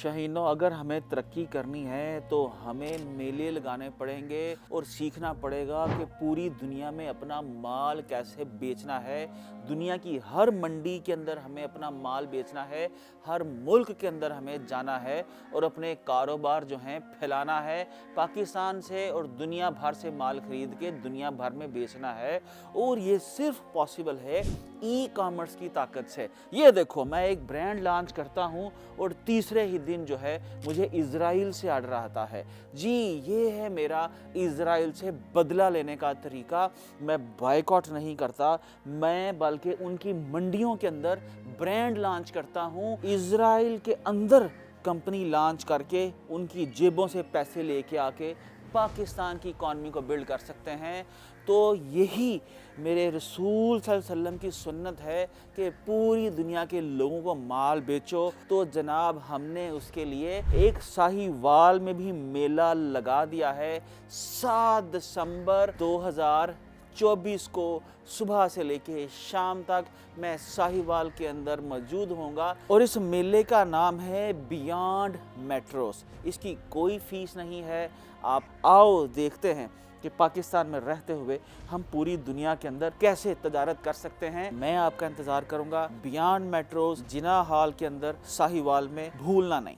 शाहीनों, अगर हमें तरक्की करनी है तो हमें मेले लगाने पड़ेंगे और सीखना पड़ेगा कि पूरी दुनिया में अपना माल कैसे बेचना है। दुनिया की हर मंडी के अंदर हमें अपना माल बेचना है, हर मुल्क के अंदर हमें जाना है और अपने कारोबार जो हैं फैलाना है। पाकिस्तान से और दुनिया भर से माल खरीद के दुनिया भर में बेचना है और ये सिर्फ पॉसिबल है ई कॉमर्स की ताकत से। ये देखो, मैं एक ब्रांड लॉन्च करता हूँ और तीसरे ही दिन जो है मुझे इजराइल से ऑर्डर आता है। जी, ये है मेरा इजराइल से बदला लेने का तरीका। मैं बायकॉट नहीं करता, मैं बल्कि उनकी मंडियों के अंदर ब्रांड लॉन्च करता हूँ। इजराइल के अंदर कंपनी लॉन्च करके उनकी जेबों से पैसे लेके आके पाकिस्तान की इकॉनमी को बिल्ड कर सकते हैं। तो यही मेरे रसूल सल्लल्लाहु अलैहि वसल्लम की सुन्नत है कि पूरी दुनिया के लोगों को माल बेचो। तो जनाब, हमने उसके लिए एक साहिवाल में भी मेला लगा दिया है। 7 दिसंबर 2024 को सुबह से लेके शाम तक मैं साहिवाल के अंदर मौजूद होऊंगा और इस मेले का नाम है बियॉन्ड मेट्रोस। इसकी कोई फीस नहीं है। आप आओ, देखते हैं कि पाकिस्तान में रहते हुए हम पूरी दुनिया के अंदर कैसे तजारत कर सकते हैं। मैं आपका इंतज़ार करूंगा बियॉन्ड मेट्रोस जिना हॉल के अंदर साहिवाल में, भूलना नहीं।